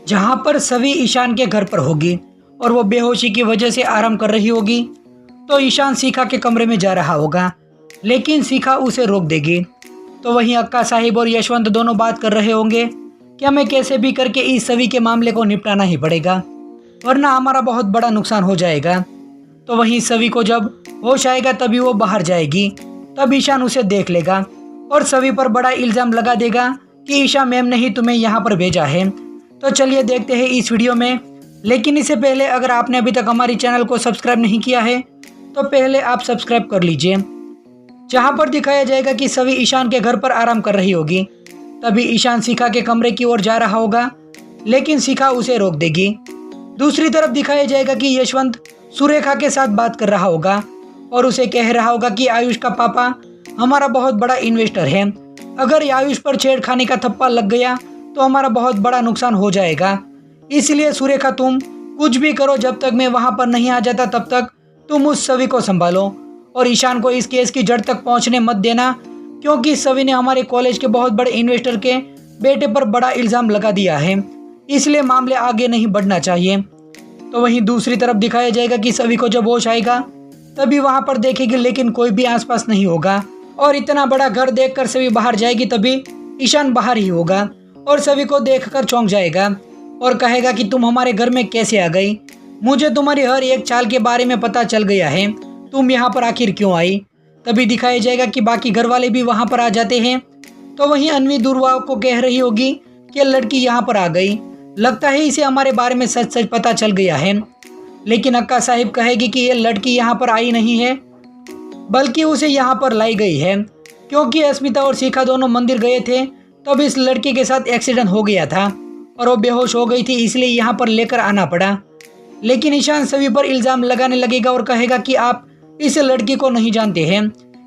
जहाँ पर सभी ईशान के घर पर होगी और वो बेहोशी की वजह से आराम कर रही होगी। तो ईशान शिखा के कमरे में जा रहा होगा, लेकिन शिखा उसे रोक देगी। तो वहीं अक्का साहिब और यशवंत दोनों बात कर रहे होंगे कि हमें कैसे भी करके इस सभी के मामले को निपटाना ही पड़ेगा, वरना हमारा बहुत बड़ा नुकसान हो जाएगा। तो वहीं सभी को जब होश आएगा तभी वो बाहर जाएगी। तब ईशान उसे देख लेगा और सभी पर बड़ा इल्ज़ाम लगा देगा कि ईशा मैम ने ही तुम्हें यहाँ पर भेजा है। तो चलिए देखते हैं इस वीडियो में। लेकिन इससे पहले अगर आपने अभी तक हमारी चैनल को सब्सक्राइब नहीं किया है तो पहले आप सब्सक्राइब कर लीजिए। जहाँ पर दिखाया जाएगा कि सभी ईशान के घर पर आराम कर रही होगी। तभी ईशान शिखा के कमरे की ओर जा रहा होगा, लेकिन शिखा उसे रोक देगी। दूसरी तरफ दिखाया जाएगा कि यशवंत सुरेखा के साथ बात कर रहा होगा और उसे कह रहा होगा कि आयुष का पापा हमारा बहुत बड़ा इन्वेस्टर है। अगर आयुष पर छेड़खानी का थप्पा लग गया तो हमारा बहुत बड़ा नुकसान हो जाएगा। इसलिए सुरेखा तुम कुछ भी करो, जब तक मैं वहां पर नहीं आ जाता तब तक तुम उस सभी को संभालो और ईशान को इस केस की जड़ तक पहुंचने मत देना, क्योंकि सभी ने हमारे कॉलेज के बहुत बड़े इन्वेस्टर के बेटे पर बड़ा इल्ज़ाम लगा दिया है। इसलिए मामले आगे नहीं बढ़ना चाहिए। तो वहीं दूसरी तरफ दिखाया जाएगा कि सभी को जब होश आएगा तभी वहां पर देखेगी, लेकिन कोई भी आसपास नहीं होगा। और इतना बड़ा घर देखकर सभी बाहर जाएगी तभी ईशान बाहर ही होगा और सभी को देखकर चौंक जाएगा और कहेगा कि तुम हमारे घर में कैसे आ गई? मुझे तुम्हारी हर एक चाल के बारे में पता चल गया है, तुम यहाँ पर आखिर क्यों आई? तभी दिखाया जाएगा कि बाकी घर वाले भी वहाँ पर आ जाते हैं। तो वहीं अन्वी दुर्वा को कह रही होगी कि लड़की यहाँ पर आ गई, लगता है इसे हमारे बारे में सच सच पता चल गया है। लेकिन अक्का साहिब कहेगी कि ये लड़की यहाँ पर आई नहीं है, बल्कि उसे यहाँ पर लाई गई है, क्योंकि अस्मिता और शिखा दोनों मंदिर गए थे तब इस लड़के के साथ एक्सीडेंट हो गया था और वो बेहोश हो गई थी, इसलिए यहाँ पर लेकर आना पड़ा। लेकिन ईशान सभी पर इल्ज़ाम लगाने लगेगा और कहेगा कि आप इस लड़की को नहीं जानते हैं,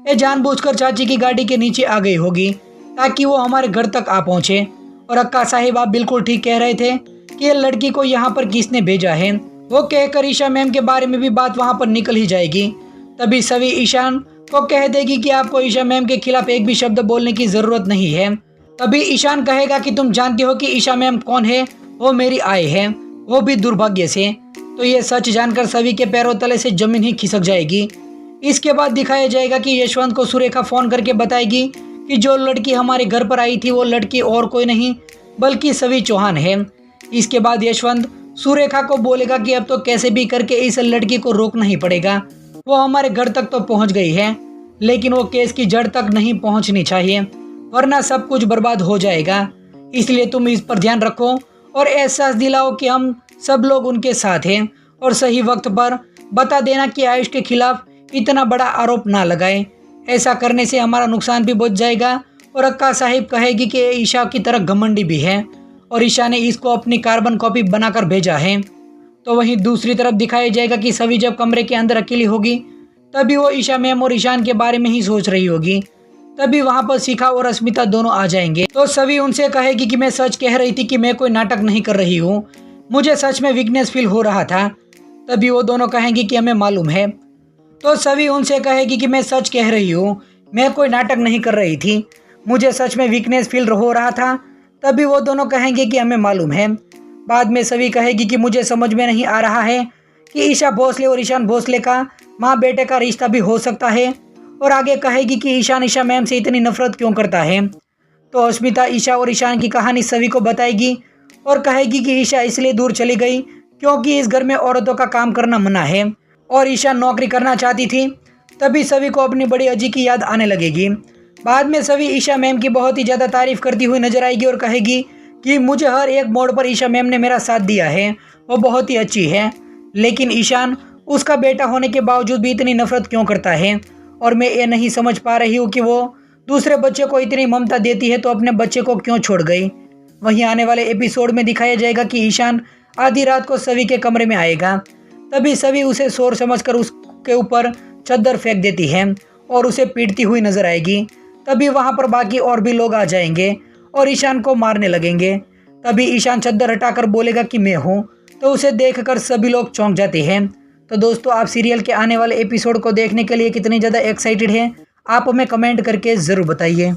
ये जानबूझकर चाची की गाड़ी के नीचे आ गई होगी ताकि वो हमारे घर तक आ पहुँचे। और अक्का साहिब आप बिल्कुल ठीक कह रहे थे कि ये लड़की को यहाँ पर किसने भेजा है। वो कहकर ईशा मैम के बारे में भी बात वहाँ पर निकल ही जाएगी। तभी सभी ईशान को कह देगी कि आपको ईशा मैम के खिलाफ एक भी शब्द बोलने की ज़रूरत नहीं है। तभी ईशान कहेगा कि तुम जानती हो कि ईशा मैम कौन है? वो मेरी आय है, वो भी दुर्भाग्य से। तो ये सच जानकर सभी के पैरों तले से जमीन ही खिसक जाएगी। इसके बाद दिखाया जाएगा कि यशवंत को सुरेखा फ़ोन करके बताएगी कि जो लड़की हमारे घर पर आई थी वो लड़की और कोई नहीं बल्कि सभी चौहान है। इसके बाद यशवंत सुरेखा को बोलेगा कि अब तो कैसे भी करके इस लड़की को रोकना ही पड़ेगा। वो हमारे घर तक तो पहुंच गई है, लेकिन वो केस की जड़ तक नहीं पहुंचनी चाहिए, वरना सब कुछ बर्बाद हो जाएगा। इसलिए तुम इस पर ध्यान रखो और एहसास दिलाओ कि हम सब लोग उनके साथ हैं और सही वक्त पर बता देना कि आयुष के खिलाफ इतना बड़ा आरोप ना लगाए। ऐसा करने से हमारा नुकसान भी बच जाएगा। और अक्का साहिब कहेगी कि ईशा की तरह घमंडी भी है और ईशा ने इसको अपनी कार्बन कॉपी बनाकर भेजा है। तो वहीं दूसरी तरफ दिखाया जाएगा कि सभी जब कमरे के अंदर अकेली होगी तभी वो ईशा मैम और ईशान के बारे में ही सोच रही होगी। तभी वहां पर शिखा और अस्मिता दोनों आ जाएंगे। तो सभी उनसे कहेगी कि मैं सच कह रही थी कि मैं कोई नाटक नहीं कर रही हूँ, मुझे सच में वीकनेस फील हो रहा था। तभी वो दोनों कहेंगी कि हमें मालूम है। तो सभी उनसे कहेगी कि मैं सच कह रही हूँ, मैं कोई नाटक नहीं कर रही थी, मुझे सच में वीकनेस फील हो रहा था। तभी वो दोनों कहेंगे कि हमें मालूम है। बाद में सभी कहेगी कि मुझे समझ में नहीं आ रहा है कि ईशा भोसले और ईशान भोसले का माँ बेटे का रिश्ता भी हो सकता है। और आगे कहेगी कि ईशान ईशा मैम से इतनी नफरत क्यों करता है। तो अस्मिता ईशा और ईशान की कहानी सभी को बताएगी और कहेगी कि ईशा इसलिए दूर चली गई क्योंकि इस घर में औरतों का काम करना मना है और ईशा नौकरी करना चाहती थी। तभी सभी को अपनी बड़ी अजी की याद आने लगेगी। बाद में सभी ईशा मैम की बहुत ही ज़्यादा तारीफ करती हुई नजर आएगी और कहेगी कि मुझे हर एक मोड़ पर ईशा मैम ने मेरा साथ दिया है, वो बहुत ही अच्छी है। लेकिन ईशान उसका बेटा होने के बावजूद भी इतनी नफरत क्यों करता है और मैं ये नहीं समझ पा रही हूँ कि वो दूसरे बच्चे को इतनी ममता देती है तो अपने बच्चे को क्यों छोड़ गई। वहीं आने वाले एपिसोड में दिखाया जाएगा कि ईशान आधी रात को सभी के कमरे में आएगा। तभी सभी उसे शोर समझकर उसके ऊपर चद्दर फेंक देती है और उसे पीटती हुई नजर आएगी। तभी वहाँ पर बाकी और भी लोग आ जाएंगे और ईशान को मारने लगेंगे। तभी ईशान चद्दर हटाकर बोलेगा कि मैं हूँ। तो उसे देखकर सभी लोग चौंक जाते हैं। तो दोस्तों, आप सीरियल के आने वाले एपिसोड को देखने के लिए कितनी ज़्यादा एक्साइटेड हैं, आप हमें कमेंट करके ज़रूर बताइए।